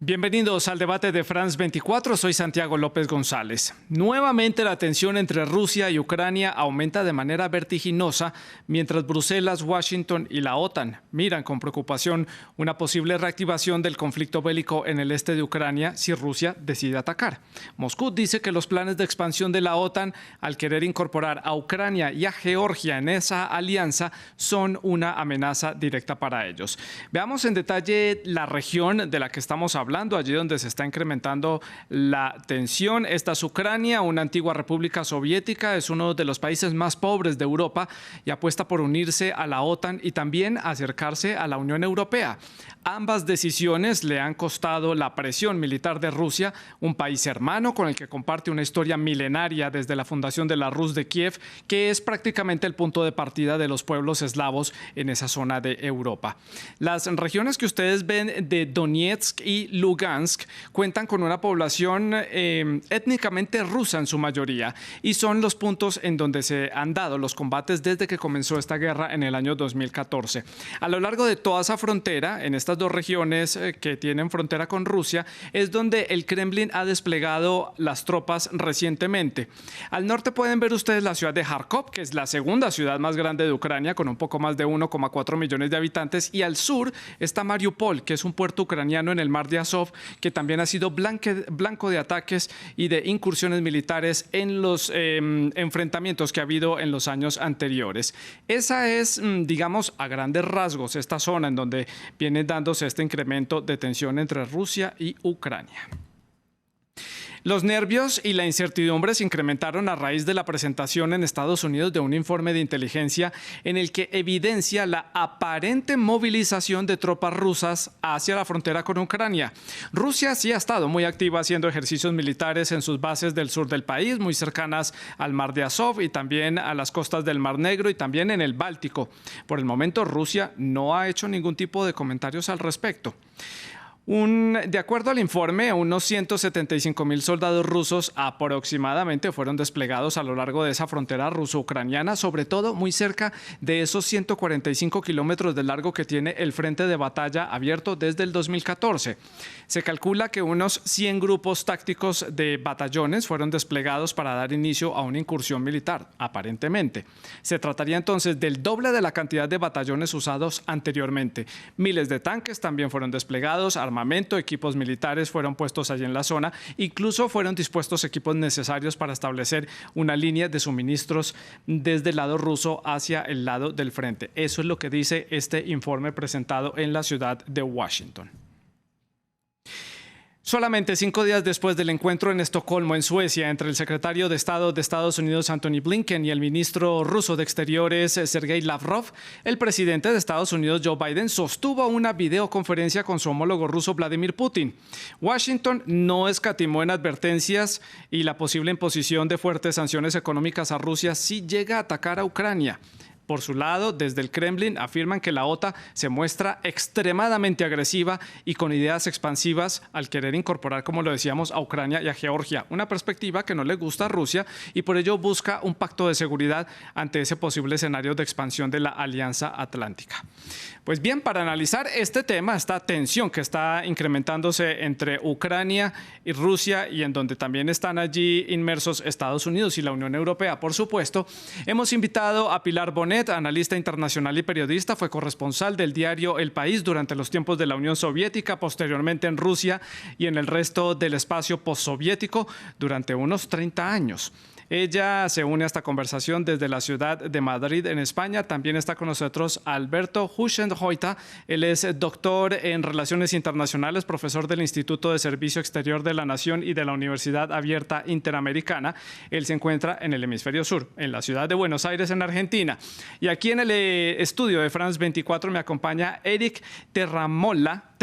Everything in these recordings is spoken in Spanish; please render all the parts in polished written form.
Bienvenidos al debate de France 24, soy Santiago López González. Nuevamente la tensión entre Rusia y Ucrania aumenta de manera vertiginosa mientras Bruselas, Washington y la OTAN miran con preocupación una posible reactivación del conflicto bélico en el este de Ucrania si Rusia decide atacar. Moscú dice que los planes de expansión de la OTAN al querer incorporar a Ucrania y a Georgia en esa alianza son una amenaza directa para ellos. Veamos en detalle la región de la que estamos hablando, allí donde se está incrementando la tensión. Esta es Ucrania, una antigua república soviética, es uno de los países más pobres de Europa y apuesta por unirse a la OTAN y también acercarse a la Unión Europea. Ambas decisiones le han costado la presión militar de Rusia, un país hermano con el que comparte una historia milenaria desde la fundación de la Rus de Kiev, que es prácticamente el punto de partida de los pueblos eslavos en esa zona de Europa. Las regiones que ustedes ven de Donetsk y Lugansk cuentan con una población étnicamente rusa en su mayoría y son los puntos en donde se han dado los combates desde que comenzó esta guerra en el año 2014. A lo largo de toda esa frontera, en estas dos regiones que tienen frontera con Rusia, es donde el Kremlin ha desplegado las tropas recientemente. Al norte pueden ver ustedes la ciudad de Kharkov, que es la segunda ciudad más grande de Ucrania, con un poco más de 1,4 millones de habitantes, y al sur está Mariupol, que es un puerto ucraniano en el mar de Azov, que también ha sido blanco de ataques y de incursiones militares en los enfrentamientos que ha habido en los años anteriores. Esa es, digamos, a grandes rasgos, esta zona en donde viene dándose este incremento de tensión entre Rusia y Ucrania. Los nervios y la incertidumbre se incrementaron a raíz de la presentación en Estados Unidos de un informe de inteligencia en el que evidencia la aparente movilización de tropas rusas hacia la frontera con Ucrania. Rusia sí ha estado muy activa haciendo ejercicios militares en sus bases del sur del país, muy cercanas al mar de Azov y también a las costas del Mar Negro y también en el Báltico. Por el momento, Rusia no ha hecho ningún tipo de comentarios al respecto. De acuerdo al informe, unos 175,000 soldados rusos aproximadamente fueron desplegados a lo largo de esa frontera ruso-ucraniana, sobre todo muy cerca de esos 145 kilómetros de largo que tiene el frente de batalla abierto desde el 2014. Se calcula que unos 100 grupos tácticos de batallones fueron desplegados para dar inicio a una incursión militar, aparentemente. Se trataría entonces del doble de la cantidad de batallones usados anteriormente. Miles de tanques también fueron desplegados, armamento, equipos militares fueron puestos allí en la zona, incluso fueron dispuestos equipos necesarios para establecer una línea de suministros desde el lado ruso hacia el lado del frente. Eso es lo que dice este informe presentado en la ciudad de Washington. Solamente 5 días después del encuentro en Estocolmo, en Suecia, entre el secretario de Estado de Estados Unidos, Antony Blinken, y el ministro ruso de Exteriores, Sergei Lavrov, el presidente de Estados Unidos, Joe Biden, sostuvo una videoconferencia con su homólogo ruso, Vladimir Putin. Washington no escatimó en advertencias y la posible imposición de fuertes sanciones económicas a Rusia si llega a atacar a Ucrania. Por su lado, desde el Kremlin afirman que la OTAN se muestra extremadamente agresiva y con ideas expansivas al querer incorporar, como lo decíamos, a Ucrania y a Georgia. Una perspectiva que no le gusta a Rusia y por ello busca un pacto de seguridad ante ese posible escenario de expansión de la Alianza Atlántica. Pues bien, para analizar este tema, esta tensión que está incrementándose entre Ucrania y Rusia y en donde también están allí inmersos Estados Unidos y la Unión Europea, por supuesto, hemos invitado a Pilar Bonet, analista internacional y periodista, fue corresponsal del diario El País durante los tiempos de la Unión Soviética, posteriormente en Rusia y en el resto del espacio postsoviético durante unos 30 años. Ella se une a esta conversación desde la ciudad de Madrid, en España. También está con nosotros Alberto Huschenhoita. Él es doctor en Relaciones Internacionales, profesor del Instituto de Servicio Exterior de la Nación y de la Universidad Abierta Interamericana. Él se encuentra en el hemisferio sur, en la ciudad de Buenos Aires, en Argentina. Y aquí en el estudio de France 24 me acompaña Eric Terramolada.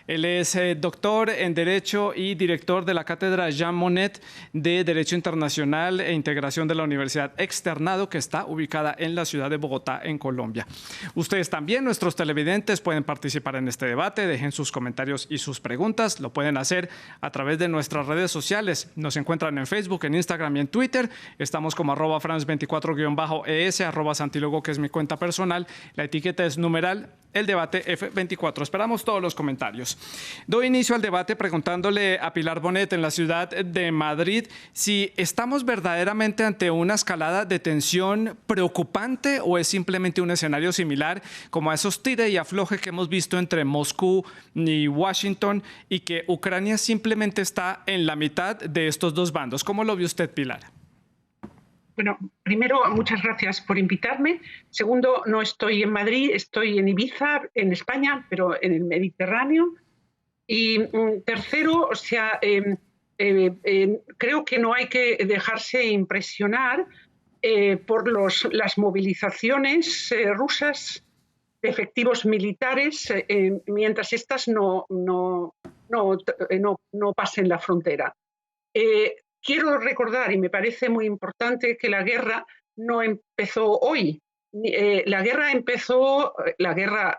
Él es doctor en Derecho y director de la cátedra Jean Monnet de Derecho Internacional e Integración de la Universidad Externado, que está ubicada en la ciudad de Bogotá, en Colombia. Ustedes también, nuestros televidentes, pueden participar en este debate. Dejen sus comentarios y sus preguntas. Lo pueden hacer a través de nuestras redes sociales. Nos encuentran en Facebook, en Instagram y en Twitter. Estamos como @France24_ES, @Santilogo, que es mi cuenta personal. La etiqueta es numeral el debate F24. Esperamos todos los comentarios. Doy inicio al debate preguntándole a Pilar Bonet en la ciudad de Madrid si estamos verdaderamente ante una escalada de tensión preocupante o es simplemente un escenario similar como a esos tire y afloje que hemos visto entre Moscú y Washington y que Ucrania simplemente está en la mitad de estos dos bandos. ¿Cómo lo ve usted, Pilar? Bueno, primero, muchas gracias por invitarme. Segundo, no estoy en Madrid, estoy en Ibiza, en España, pero en el Mediterráneo. Y tercero, o sea, creo que no hay que dejarse impresionar por las movilizaciones rusas de efectivos militares mientras estas no pasen la frontera. Quiero recordar, y me parece muy importante, que la guerra no empezó hoy. La guerra empezó, la guerra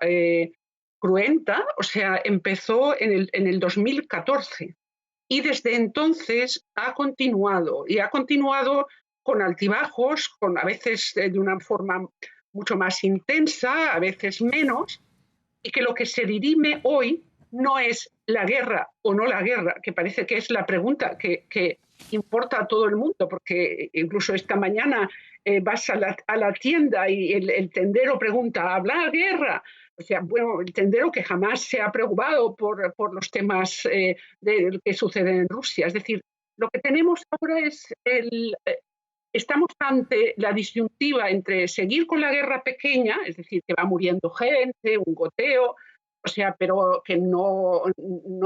cruenta, o sea, empezó en el 2014. Y desde entonces ha continuado, y ha continuado con altibajos, a veces de una forma mucho más intensa, a veces menos, y que lo que se dirime hoy no es la guerra o no la guerra, que parece que es la pregunta que importa a todo el mundo, porque incluso esta mañana vas a la tienda y el tendero pregunta, ¿habla guerra? O sea, bueno, el tendero que jamás se ha preocupado por los temas que suceden en Rusia. Es decir, lo que tenemos ahora es estamos ante la disyuntiva entre seguir con la guerra pequeña, es decir, que va muriendo gente, un goteo, o sea, pero que no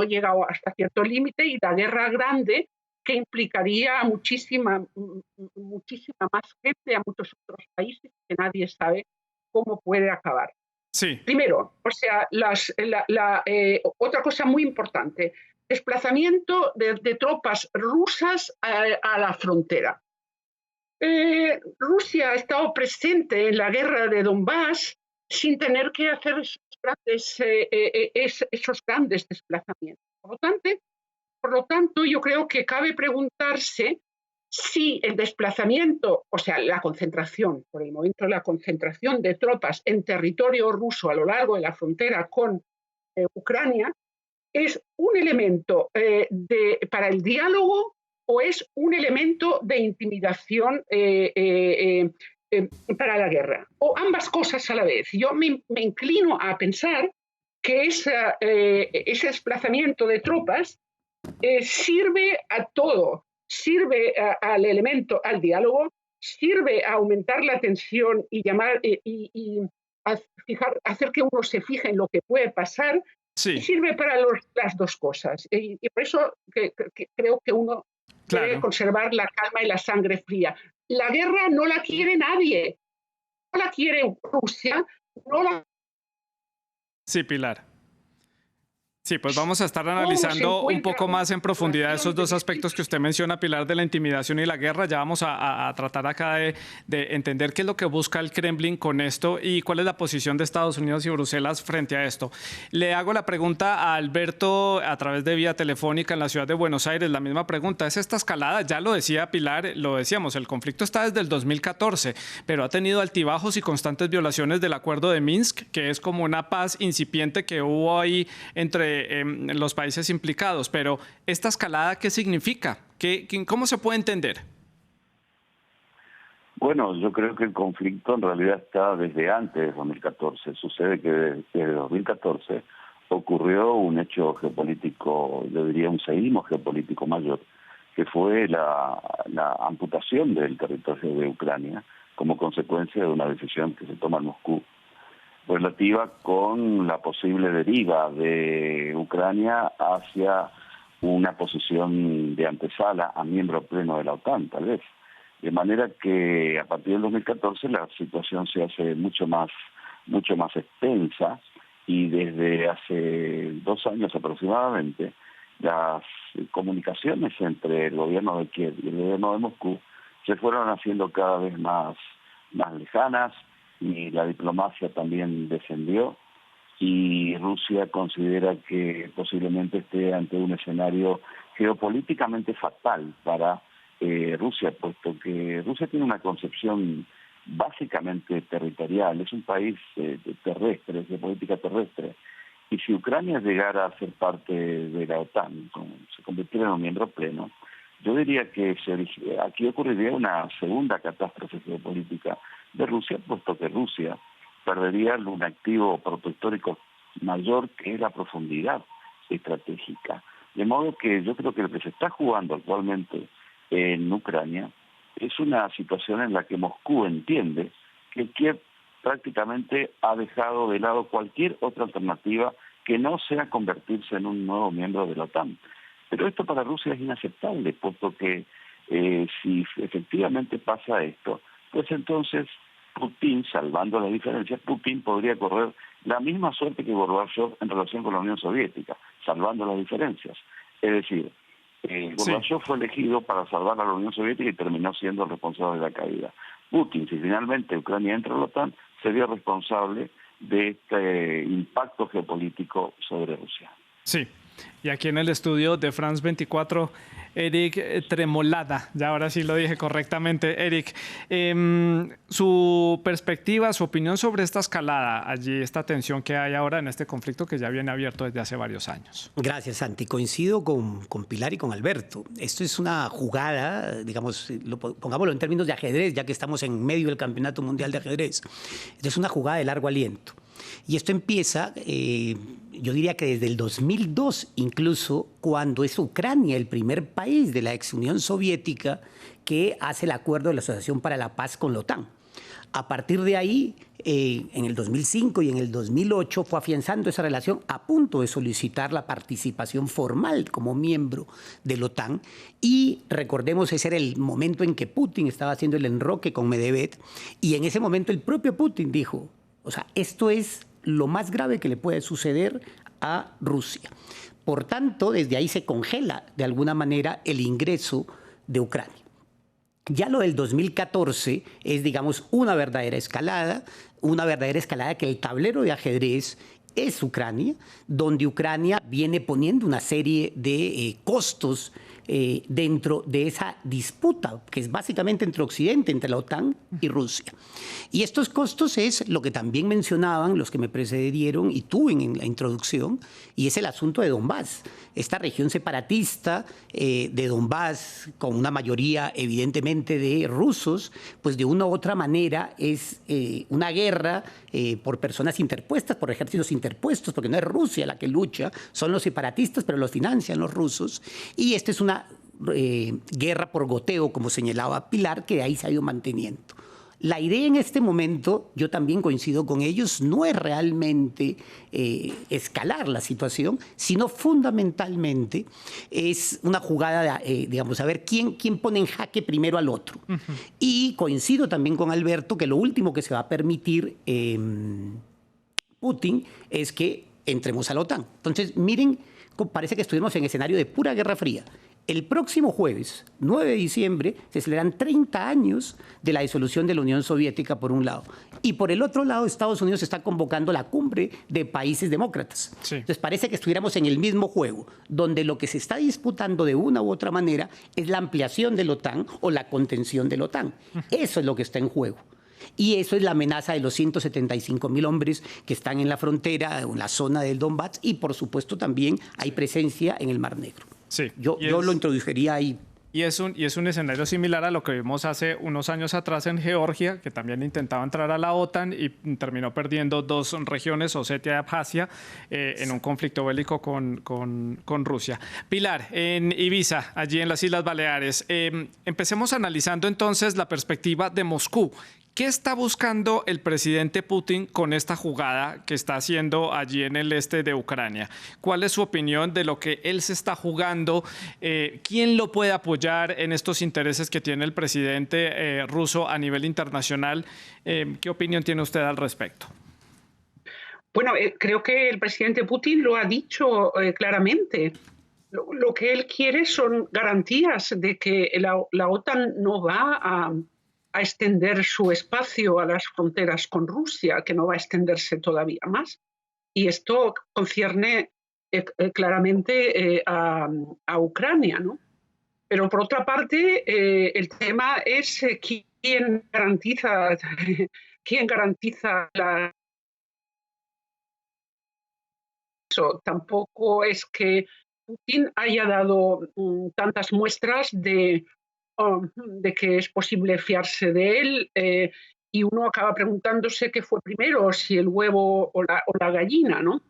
llega hasta cierto límite, y la guerra grande, que implicaría a muchísima más gente, a muchos otros países, que nadie sabe cómo puede acabar. Sí. Primero, o sea, otra cosa muy importante, desplazamiento de tropas rusas a la frontera. Rusia ha estado presente en la guerra de Donbass sin tener que hacer esos grandes desplazamientos. Por lo tanto, yo creo que cabe preguntarse si el desplazamiento, o sea, la concentración, por el momento la concentración de tropas en territorio ruso a lo largo de la frontera con Ucrania, es un elemento para el diálogo o es un elemento de intimidación para la guerra, o ambas cosas a la vez. Yo me inclino a pensar que ese desplazamiento de tropas sirve a todo, sirve al elemento, al diálogo, sirve a aumentar la tensión y hacer que uno se fije en lo que puede pasar. Sí. Y sirve para las dos cosas. Y por eso creo que uno debe conservar la calma y la sangre fría. La guerra no la quiere nadie. No la quiere Rusia. Sí, Pilar. Sí, pues vamos a estar analizando un poco más en profundidad esos dos aspectos que usted menciona, Pilar, de la intimidación y la guerra. Ya vamos a tratar acá de entender qué es lo que busca el Kremlin con esto y cuál es la posición de Estados Unidos y Bruselas frente a esto. Le hago la pregunta a Alberto a través de vía telefónica en la ciudad de Buenos Aires. La misma pregunta, ¿es esta escalada? Ya lo decía Pilar, lo decíamos, el conflicto está desde el 2014, pero ha tenido altibajos y constantes violaciones del acuerdo de Minsk, que es como una paz incipiente que hubo ahí entre los países implicados. Pero esta escalada, ¿qué significa? ¿Cómo se puede entender? Bueno, yo creo que el conflicto en realidad está desde antes de 2014. Sucede que desde 2014 ocurrió un hecho geopolítico, yo diría un seísmo geopolítico mayor, que fue la amputación del territorio de Ucrania como consecuencia de una decisión que se toma en Moscú relativa con la posible deriva de Ucrania hacia una posición de antesala a miembro pleno de la OTAN, tal vez. De manera que a partir del 2014 la situación se hace mucho más extensa, y desde hace 2 años aproximadamente las comunicaciones entre el gobierno de Kiev y el gobierno de Moscú se fueron haciendo cada vez más lejanas, y la diplomacia también descendió, y Rusia considera que posiblemente esté ante un escenario geopolíticamente fatal para Rusia, puesto que Rusia tiene una concepción básicamente territorial, es un país terrestre, de política terrestre. Y si Ucrania llegara a ser parte de la OTAN, se convirtiera en un miembro pleno, yo diría que aquí ocurriría una segunda catástrofe geopolítica de Rusia, puesto que Rusia perdería un activo protectórico mayor, que es la profundidad estratégica. De modo que yo creo que lo que se está jugando actualmente en Ucrania es una situación en la que Moscú entiende que Kiev prácticamente ha dejado de lado cualquier otra alternativa que no sea convertirse en un nuevo miembro de la OTAN. Pero esto para Rusia es inaceptable, puesto que si efectivamente pasa esto, pues entonces Putin, salvando las diferencias, Putin podría correr la misma suerte que Gorbachev en relación con la Unión Soviética, salvando las diferencias. Es decir, Gorbachev fue elegido para salvar a la Unión Soviética y terminó siendo el responsable de la caída. Putin, si finalmente Ucrania entra en la OTAN, sería responsable de este impacto geopolítico sobre Rusia. Sí. Y aquí en el estudio de France 24, Eric Tremolada, ya ahora sí lo dije correctamente. Eric, su perspectiva, su opinión sobre esta escalada allí, esta tensión que hay ahora en este conflicto que ya viene abierto desde hace varios años. Gracias, Santi. Coincido con Pilar y con Alberto. Esto es una jugada, digamos, pongámoslo en términos de ajedrez, ya que estamos en medio del Campeonato Mundial de Ajedrez. Esto es una jugada de largo aliento. Y esto empieza, yo diría que desde el 2002, incluso, cuando es Ucrania el primer país de la ex Unión Soviética que hace el acuerdo de la Asociación para la Paz con la OTAN. A partir de ahí, en el 2005 y en el 2008, fue afianzando esa relación a punto de solicitar la participación formal como miembro de la OTAN. Y recordemos, ese era el momento en que Putin estaba haciendo el enroque con Medvedev. Y en ese momento el propio Putin dijo, o sea, esto es lo más grave que le puede suceder a Rusia. Por tanto, desde ahí se congela de alguna manera el ingreso de Ucrania. Ya lo del 2014 es, digamos, una verdadera escalada que el tablero de ajedrez es Ucrania, donde Ucrania viene poniendo una serie de costos dentro de esa disputa, que es básicamente entre Occidente, entre la OTAN y Rusia. Y estos costos es lo que también mencionaban los que me precedieron y tú en la introducción, y es el asunto de Donbass. Esta región separatista de Donbass, con una mayoría evidentemente de rusos, pues de una u otra manera es una guerra por personas interpuestas, por ejércitos interpuestos, porque no es Rusia la que lucha, son los separatistas, pero los financian los rusos. Y esta es una guerra por goteo, como señalaba Pilar, que de ahí se ha ido manteniendo. La idea en este momento, yo también coincido con ellos, no es realmente escalar la situación, sino fundamentalmente es una jugada, digamos, a ver quién pone en jaque primero al otro. Y coincido también con Alberto que lo último que se va a permitir Putin es que entremos a la OTAN. Entonces, miren, parece que estuvimos en escenario de pura Guerra Fría. El próximo jueves, 9 de diciembre, se celebran 30 años de la disolución de la Unión Soviética, por un lado. Y por el otro lado, Estados Unidos está convocando la cumbre de países demócratas. Sí. Entonces parece que estuviéramos en el mismo juego, donde lo que se está disputando de una u otra manera es la ampliación de la OTAN o la contención de la OTAN. Eso es lo que está en juego. Y eso es la amenaza de los 175.000 hombres que están en la frontera, en la zona del Donbass, y por supuesto también hay presencia en el Mar Negro. Sí, yo lo introduciría ahí. Y es un escenario similar a lo que vimos hace unos años atrás en Georgia, que también intentaba entrar a la OTAN y terminó perdiendo dos regiones, Osetia y Abjasia, en un conflicto bélico con Rusia. Pilar, en Ibiza, allí en las Islas Baleares, empecemos analizando entonces la perspectiva de Moscú. ¿Qué está buscando el presidente Putin con esta jugada que está haciendo allí en el este de Ucrania? ¿Cuál es su opinión de lo que él se está jugando? ¿Quién lo puede apoyar en estos intereses que tiene el presidente ruso a nivel internacional? ¿Qué opinión tiene usted al respecto? Bueno, creo que el presidente Putin lo ha dicho claramente. Lo que él quiere son garantías de que la OTAN no va a extender su espacio a las fronteras con Rusia, que no va a extenderse todavía más. Y esto concierne claramente a Ucrania, ¿no? Pero por otra parte, el tema es ¿quién garantiza, quién garantiza eso? Tampoco es que Putin haya dado tantas muestras de que es posible fiarse de él, y uno acaba preguntándose qué fue primero, si el huevo o la gallina, ¿no?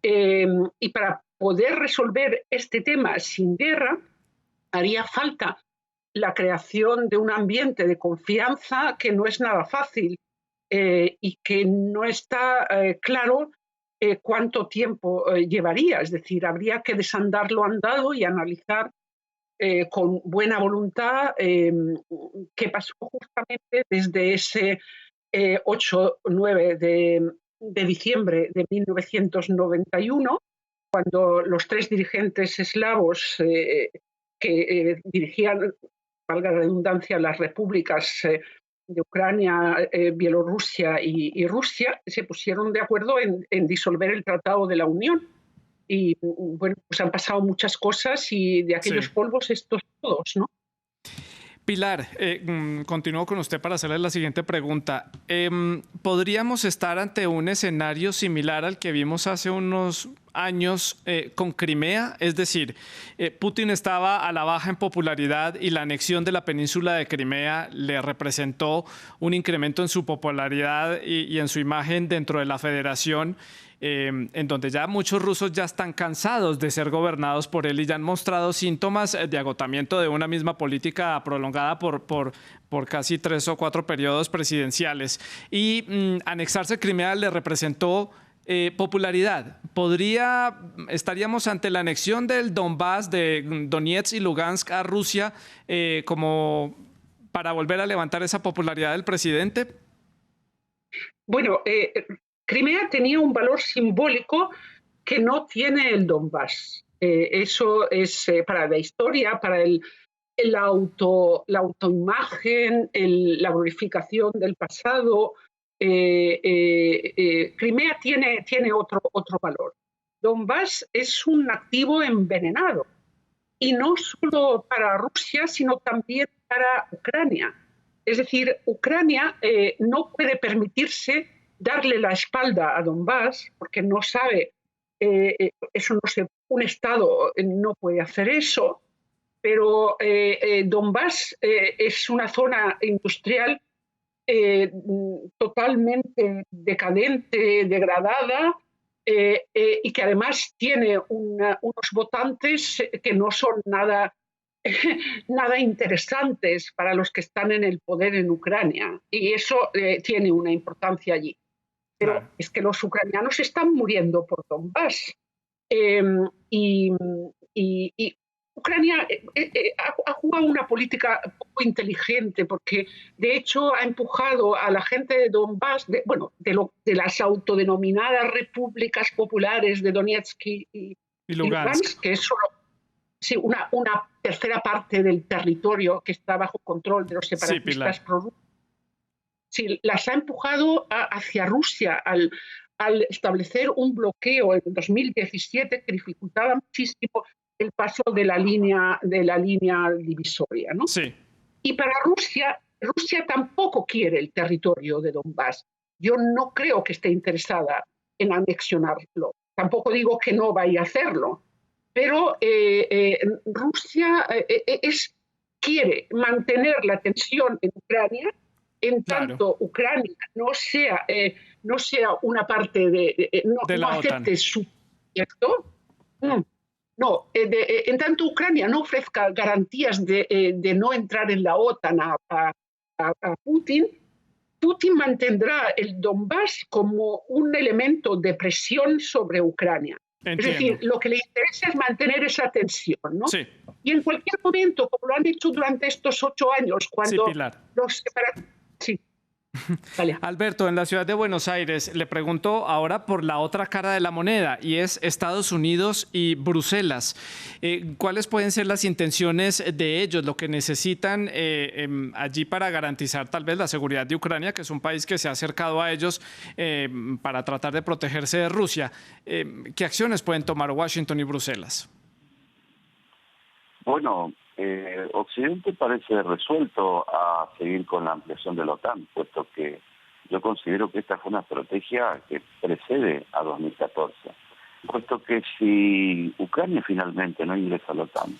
Y para poder resolver este tema sin guerra, haría falta la creación de un ambiente de confianza que no es nada fácil, y que no está claro cuánto tiempo llevaría. Es decir, habría que desandar lo andado y analizar con buena voluntad qué pasó justamente desde ese 8-9 de diciembre de 1991, cuando los 3 dirigentes eslavos que dirigían, valga la redundancia, las repúblicas de Ucrania, Bielorrusia y Rusia, se pusieron de acuerdo en disolver el Tratado de la Unión. Y bueno, pues han pasado muchas cosas y de aquellos polvos estos todos, ¿no? Pilar, continúo con usted para hacerle la siguiente pregunta. ¿Podríamos estar ante un escenario similar al que vimos hace unos años con Crimea? Es decir, Putin estaba a la baja en popularidad y la anexión de la península de Crimea le representó un incremento en su popularidad y en su imagen dentro de la federación, en donde ya muchos rusos ya están cansados de ser gobernados por él y ya han mostrado síntomas de agotamiento de una misma política prolongada por casi 3 o 4 periodos presidenciales. Y anexarse Crimea le representó popularidad. ¿Estaríamos ante la anexión del Donbass, de Donetsk y Lugansk a Rusia, como para volver a levantar esa popularidad del presidente? Bueno, Crimea tenía un valor simbólico que no tiene el Donbass. Eso es para la historia, para la autoimagen, la glorificación del pasado. Crimea tiene otro valor. Donbass es un activo envenenado, y no solo para Rusia, sino también para Ucrania. Es decir, Ucrania no puede permitirse darle la espalda a Donbass, porque no sabe, un Estado no puede hacer eso, pero Donbass es una zona industrial totalmente decadente, degradada, y que además tiene unos votantes que no son nada interesantes para los que están en el poder en Ucrania, y eso tiene una importancia allí. Pero claro, es que los ucranianos están muriendo por Donbass. Y Ucrania ha jugado una política poco inteligente, porque de hecho ha empujado a la gente de Donbass, de las autodenominadas repúblicas populares de Donetsk y Lugansk, que es solo una tercera parte del territorio que está bajo control de los separatistas prorrusos. Sí, las ha empujado hacia Rusia al establecer un bloqueo en 2017 que dificultaba muchísimo el paso de la línea divisoria, ¿no? Sí. Y para Rusia tampoco quiere el territorio de Donbass. Yo no creo que esté interesada en anexionarlo. Tampoco digo que no vaya a hacerlo. Pero Rusia quiere mantener la tensión en Ucrania, en tanto Ucrania no sea una parte no acepte su proyecto. No, en tanto Ucrania no ofrezca garantías de no entrar en la OTAN a Putin, Putin mantendrá el Donbass como un elemento de presión sobre Ucrania. Entiendo. Es decir, lo que le interesa es mantener esa tensión, ¿no? Sí. Y en cualquier momento, como lo han hecho durante estos 8 años, cuando los separatistas... Sí. Vale. Alberto, en la ciudad de Buenos Aires, le pregunto ahora por la otra cara de la moneda, y es Estados Unidos y Bruselas. ¿Cuáles pueden ser las intenciones de ellos, lo que necesitan allí para garantizar tal vez la seguridad de Ucrania, que es un país que se ha acercado a ellos para tratar de protegerse de Rusia? ¿Qué acciones pueden tomar Washington y Bruselas? Bueno, Occidente parece resuelto a seguir con la ampliación de la OTAN, puesto que yo considero que esta fue una estrategia que precede a 2014, puesto que si Ucrania finalmente no ingresa a la OTAN,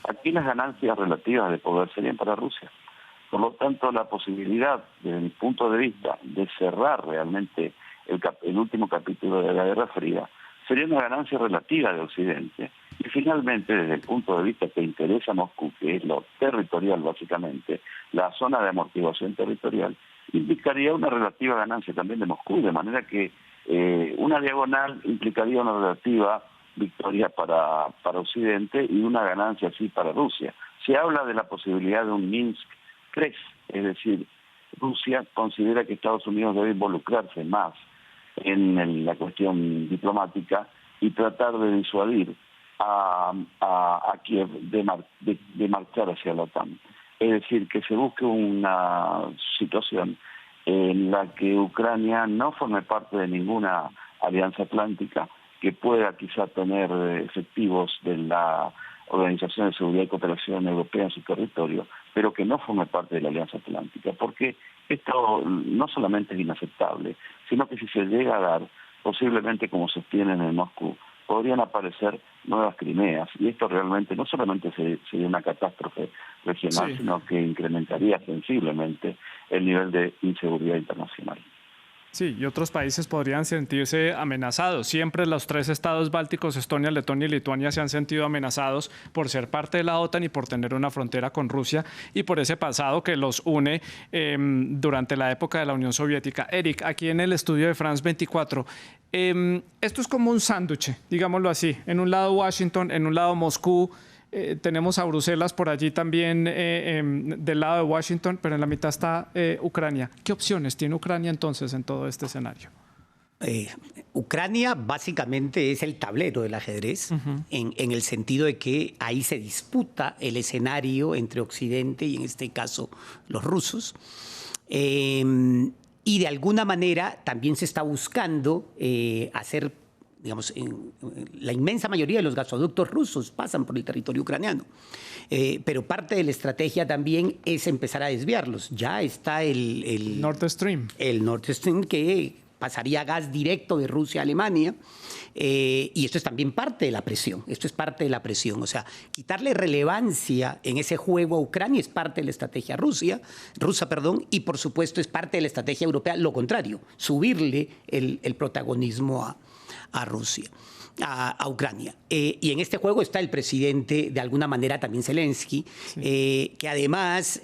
aquí las ganancias relativas de poder serían para Rusia. Por lo tanto, la posibilidad, desde mi punto de vista, de cerrar realmente el último capítulo de la Guerra Fría sería una ganancia relativa de Occidente. Y finalmente, desde el punto de vista que interesa a Moscú, que es lo territorial básicamente, la zona de amortiguación territorial, implicaría una relativa ganancia también de Moscú, de manera que una diagonal implicaría una relativa victoria para Occidente y una ganancia así para Rusia. Se habla de la posibilidad de un Minsk 3, es decir, Rusia considera que Estados Unidos debe involucrarse más en la cuestión diplomática y tratar de disuadir a Kiev de marchar hacia la OTAN. Es decir, que se busque una situación en la que Ucrania no forme parte de ninguna alianza atlántica, que pueda quizá tener efectivos de la Organización de Seguridad y Cooperación Europea en su territorio, pero que no forme parte de la Alianza Atlántica, porque esto no solamente es inaceptable, sino que si se llega a dar, posiblemente como sostienen en Moscú, podrían aparecer nuevas Crimeas, y esto realmente no solamente sería una catástrofe regional, Sí. sino que incrementaría sensiblemente el nivel de inseguridad internacional. Sí, y otros países podrían sentirse amenazados. Siempre los tres estados bálticos, Estonia, Letonia y Lituania, se han sentido amenazados por ser parte de la OTAN y por tener una frontera con Rusia y por ese pasado que los une durante la época de la Unión Soviética. Eric, aquí en el estudio de France 24, esto es como un sándwich, digámoslo así. En un lado Washington, en un lado Moscú. Tenemos a Bruselas por allí también del lado de Washington, pero en la mitad está Ucrania. ¿Qué opciones tiene Ucrania entonces en todo este escenario? Ucrania básicamente es el tablero del ajedrez, en el sentido de que ahí se disputa el escenario entre Occidente y en este caso los rusos. Y de alguna manera también se está buscando hacer, digamos, la inmensa mayoría de los gasoductos rusos pasan por el territorio ucraniano. Pero parte de la estrategia también es empezar a desviarlos. Ya está el Nord Stream. El Nord Stream, que pasaría gas directo de Rusia a Alemania. Y esto es también parte de la presión. Esto es parte de la presión. O sea, quitarle relevancia en ese juego a Ucrania es parte de la estrategia rusa, y por supuesto es parte de la estrategia europea, lo contrario, subirle el protagonismo a Rusia, a Ucrania. Y en este juego está el presidente, de alguna manera también Zelensky, sí, que además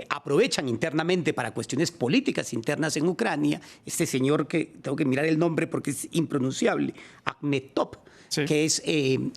aprovechan internamente para cuestiones políticas internas en Ucrania, este señor que tengo que mirar el nombre porque es impronunciable, Akhmetov, sí, que es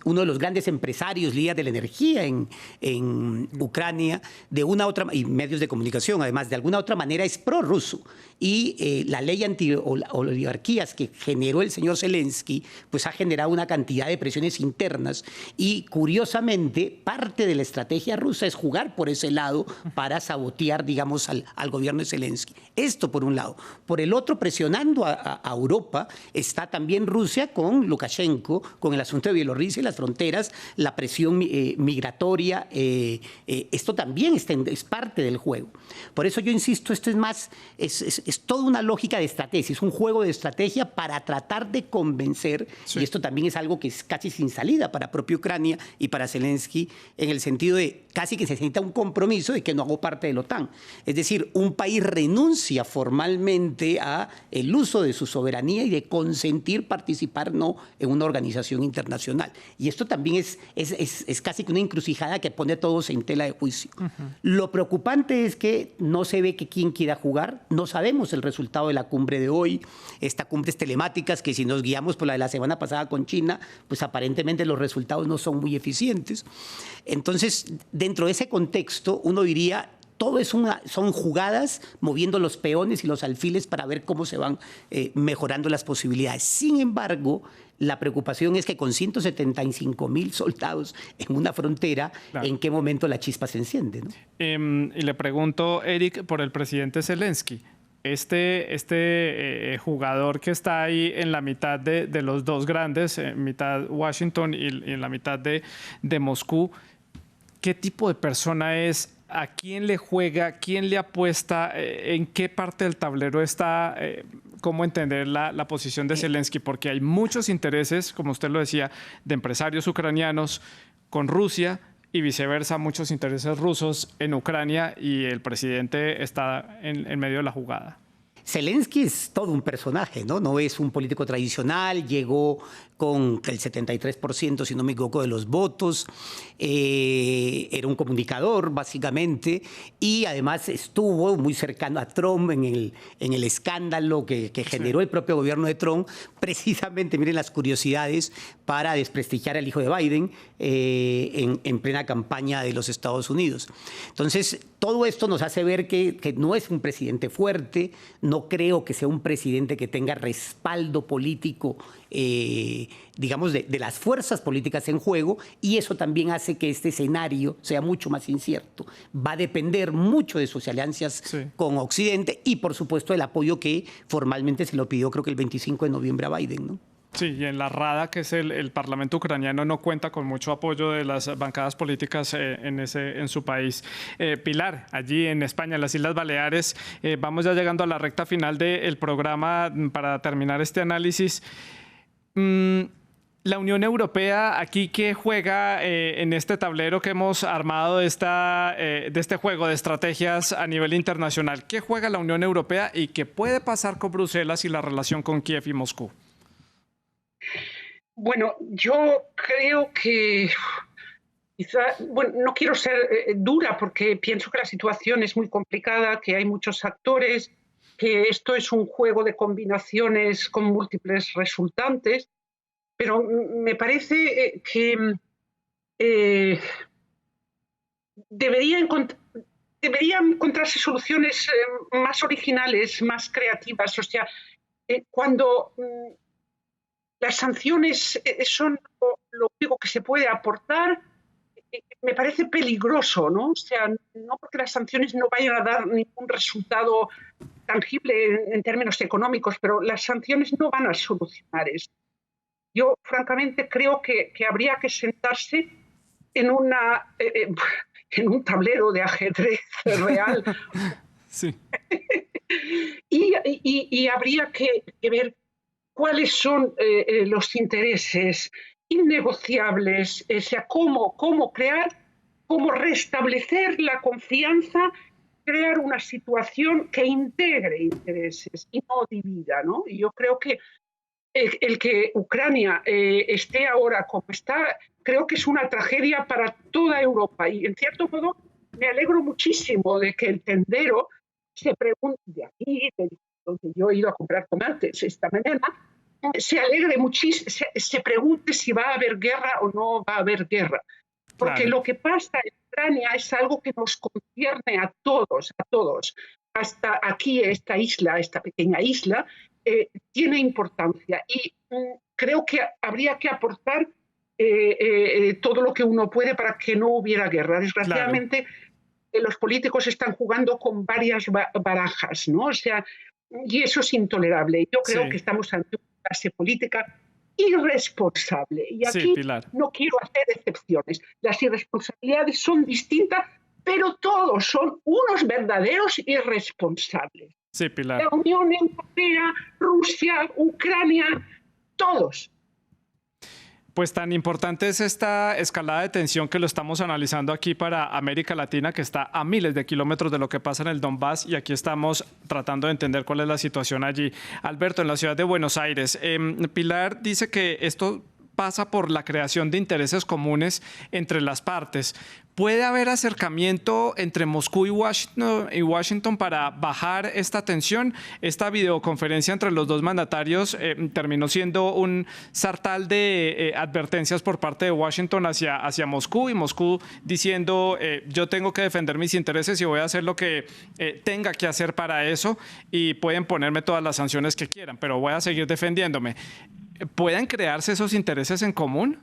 uno de los grandes empresarios, líderes de la energía en Ucrania, de una otra, y medios de comunicación, además, de alguna otra manera es prorruso. Y la ley anti-oligarquías que generó el señor Zelensky, pues ha generado una cantidad de presiones internas. Y curiosamente, parte de la estrategia rusa es jugar por ese lado para sabotear, digamos, al gobierno de Zelensky. Esto por un lado. Por el otro, presionando a Europa, está también Rusia con Lukashenko, con el asunto de Bielorrusia y las fronteras, la presión migratoria. Esto también es parte del juego. Por eso yo insisto, esto es más, es toda una lógica de estrategia, es un juego de estrategia para tratar de convencer, sí, y esto también es algo que es casi sin salida para propia Ucrania y para Zelensky, en el sentido de casi que se necesita un compromiso de que no hago parte de la OTAN. Es decir, un país renuncia formalmente a el uso de su soberanía y de consentir participar no en una organización internacional. Y esto también es casi que una encrucijada que pone a todos en tela de juicio. Lo preocupante es que no se ve que quién quiera jugar, no sabemos el resultado de la cumbre de hoy, estas cumbres telemáticas que si nos guiamos por la de la semana pasada con China, pues aparentemente los resultados no son muy eficientes. Entonces, dentro de ese contexto, uno diría, todo son jugadas moviendo los peones y los alfiles para ver cómo se van mejorando las posibilidades. Sin embargo, la preocupación es que con 175.000 soldados en una frontera, claro, ¿en qué momento la chispa se enciende, ¿no? Y le pregunto, Eric, por el presidente Zelensky. Este jugador que está ahí en la mitad de los dos grandes, mitad Washington y en la mitad de Moscú, ¿Qué tipo de persona es? ¿A quién le juega? ¿Quién le apuesta? ¿En qué parte del tablero está? ¿Cómo entender la posición de Zelensky? Porque hay muchos intereses, como usted lo decía, de empresarios ucranianos con Rusia y viceversa, muchos intereses rusos en Ucrania, y el presidente está en medio de la jugada. Zelensky es todo un personaje, ¿no? No es un político tradicional, llegó con el 73%, si no me equivoco, de los votos, era un comunicador, básicamente, y además estuvo muy cercano a Trump en el escándalo que generó el propio gobierno de Trump, precisamente, miren las curiosidades, para desprestigiar al hijo de Biden en plena campaña de los Estados Unidos. Entonces, todo esto nos hace ver que no es un presidente fuerte, no creo que sea un presidente que tenga respaldo político, digamos, de las fuerzas políticas en juego, y eso también hace que este escenario sea mucho más incierto. Va a depender mucho de sus alianzas con Occidente y, por supuesto, el apoyo que formalmente se lo pidió, creo que el 25 de noviembre a Biden, ¿no? Sí, y en la Rada, que es el Parlamento ucraniano, no cuenta con mucho apoyo de las bancadas políticas en su país. Pilar, allí en España, en las Islas Baleares, vamos ya llegando a la recta final del programa para terminar este análisis. La Unión Europea, aquí, ¿qué juega en este tablero que hemos armado de este juego de estrategias a nivel internacional? ¿Qué juega la Unión Europea y qué puede pasar con Bruselas y la relación con Kiev y Moscú? Bueno, yo creo que no quiero ser dura porque pienso que la situación es muy complicada, que hay muchos actores, que esto es un juego de combinaciones con múltiples resultantes, pero me parece que deberían encontrarse soluciones más originales, más creativas. O sea, cuando las sanciones son lo único que se puede aportar, me parece peligroso, ¿no? O sea, no porque las sanciones no vayan a dar ningún resultado tangible en términos económicos, pero las sanciones no van a solucionar esto. Yo, francamente, creo que habría que sentarse en un tablero de ajedrez real. Sí. y habría que ver cuáles son los intereses innegociables, o sea, cómo restablecer la confianza, crear una situación que integre intereses y no divida, ¿no? Y yo creo que el que Ucrania esté ahora como está, creo que es una tragedia para toda Europa. Y, en cierto modo, me alegro muchísimo de que el tendero se pregunte, de aquí, donde yo he ido a comprar tomates esta mañana, se alegre muchísimo, se pregunte si va a haber guerra o no va a haber guerra. Porque lo que pasa en Ucrania es algo que nos concierne a todos. Hasta aquí, esta pequeña isla, tiene importancia. Y creo que habría que aportar todo lo que uno puede para que no hubiera guerra. Desgraciadamente, los políticos están jugando con varias barajas, ¿no? O sea, y eso es intolerable. Yo creo que estamos ante una clase política irresponsable. Y aquí no quiero hacer excepciones. Las irresponsabilidades son distintas, pero todos son unos verdaderos irresponsables. Sí, Pilar. La Unión Europea, Rusia, Ucrania, todos. Pues tan importante es esta escalada de tensión que lo estamos analizando aquí para América Latina, que está a miles de kilómetros de lo que pasa en el Donbass, y aquí estamos tratando de entender cuál es la situación allí. Alberto, en la ciudad de Buenos Aires, Pilar dice que esto pasa por la creación de intereses comunes entre las partes. ¿Puede haber acercamiento entre Moscú y Washington para bajar esta tensión? Esta videoconferencia entre los dos mandatarios terminó siendo un sartal de advertencias por parte de Washington hacia Moscú, y Moscú diciendo yo tengo que defender mis intereses y voy a hacer lo que tenga que hacer para eso, y pueden ponerme todas las sanciones que quieran, pero voy a seguir defendiéndome. ¿Pueden crearse esos intereses en común?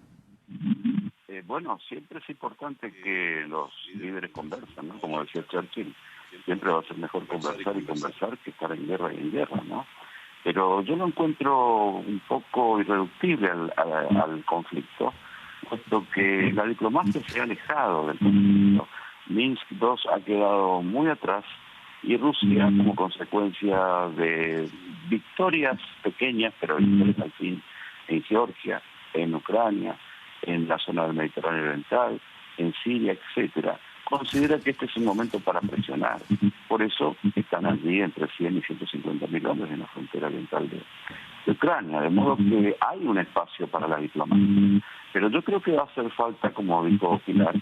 Bueno, siempre es importante que los líderes conversen, ¿no? Como decía Churchill, siempre va a ser mejor conversar que estar en guerra y en guerra, ¿no? Pero yo lo encuentro un poco irreductible al conflicto, puesto que la diplomacia se ha alejado del conflicto. Minsk II ha quedado muy atrás y Rusia, como consecuencia de victorias pequeñas, pero victorias al fin, en Georgia, en Ucrania, en la zona del Mediterráneo Oriental, en Siria, etcétera, considera que este es un momento para presionar. Por eso están allí entre 100 y 150.000 hombres en la frontera oriental de Ucrania, de modo que hay un espacio para la diplomacia. Pero yo creo que va a hacer falta, como dijo Pilar,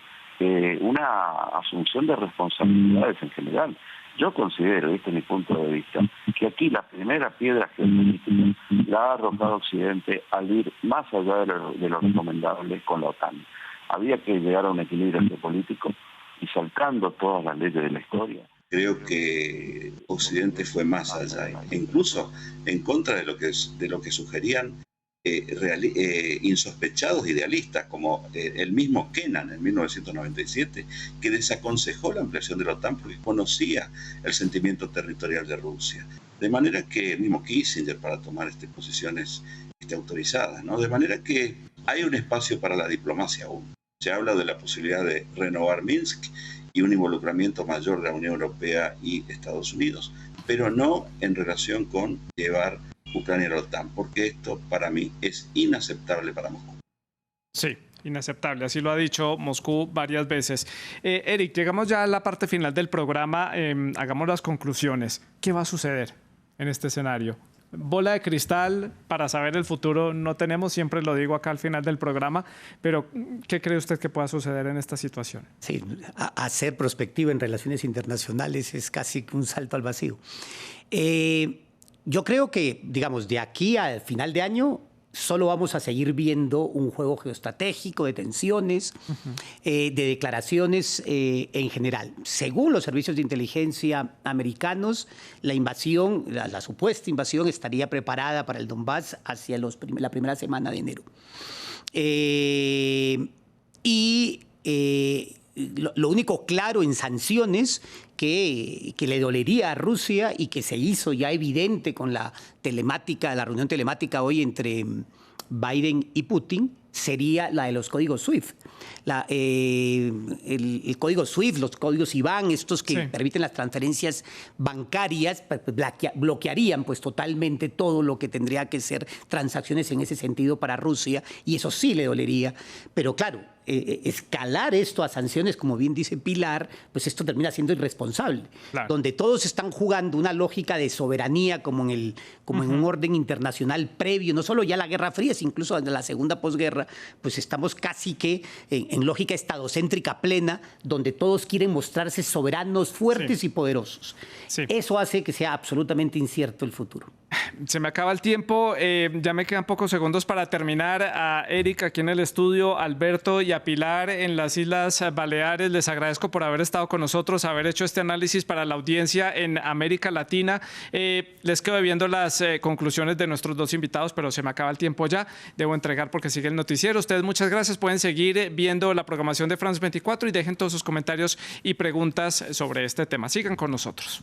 una asunción de responsabilidades en general. Yo considero, este es mi punto de vista, que aquí la primera piedra geopolítica la ha arrojado Occidente al ir más allá de lo recomendable con la OTAN. Había que llegar a un equilibrio geopolítico y saltando todas las leyes de la historia. Creo que Occidente fue más allá, incluso en contra de lo que sugerían insospechados idealistas, como el mismo Kennan en 1997, que desaconsejó la ampliación de la OTAN porque conocía el sentimiento territorial de Rusia. De manera que, el mismo Kissinger, para tomar posiciones autorizadas, ¿no? De manera que hay un espacio para la diplomacia aún. Se habla de la posibilidad de renovar Minsk y un involucramiento mayor de la Unión Europea y Estados Unidos, pero no en relación con llevar Ucrania a la OTAN, porque esto para mí es inaceptable para Moscú. Sí, inaceptable, así lo ha dicho Moscú varias veces. Eric, llegamos ya a la parte final del programa, hagamos las conclusiones. ¿Qué va a suceder en este escenario? Bola de cristal para saber el futuro no tenemos, siempre lo digo acá al final del programa, pero ¿qué cree usted que pueda suceder en esta situación? Sí, hacer prospectiva en relaciones internacionales es casi un salto al vacío. Yo creo que, digamos, de aquí al final de año solo vamos a seguir viendo un juego geoestratégico de tensiones, de declaraciones en general. Según los servicios de inteligencia americanos, la invasión, la supuesta invasión estaría preparada para el Donbass hacia la primera semana de enero. Lo único claro en sanciones que le dolería a Rusia y que se hizo ya evidente con la reunión telemática hoy entre Biden y Putin, sería la de los códigos SWIFT. El código SWIFT, los códigos IBAN, estos que permiten las transferencias bancarias, bloquearían pues totalmente todo lo que tendría que ser transacciones en ese sentido para Rusia, y eso sí le dolería. Pero claro, escalar esto a sanciones, como bien dice Pilar, pues esto termina siendo irresponsable. Claro. Donde todos están jugando una lógica de soberanía como en un orden internacional previo, no solo ya la Guerra Fría, sino incluso en la segunda posguerra, pues estamos casi que en lógica estadocéntrica plena, donde todos quieren mostrarse soberanos, fuertes y poderosos. Sí. Eso hace que sea absolutamente incierto el futuro. Se me acaba el tiempo, ya me quedan pocos segundos para terminar. A Eric aquí en el estudio, Alberto y a Pilar en las Islas Baleares, les agradezco por haber estado con nosotros, haber hecho este análisis para la audiencia en América Latina. Les quedo viendo las conclusiones de nuestros dos invitados, pero se me acaba el tiempo ya, debo entregar porque sigue el noticiero. Ustedes muchas gracias, pueden seguir viendo la programación de France 24 y dejen todos sus comentarios y preguntas sobre este tema. Sigan con nosotros.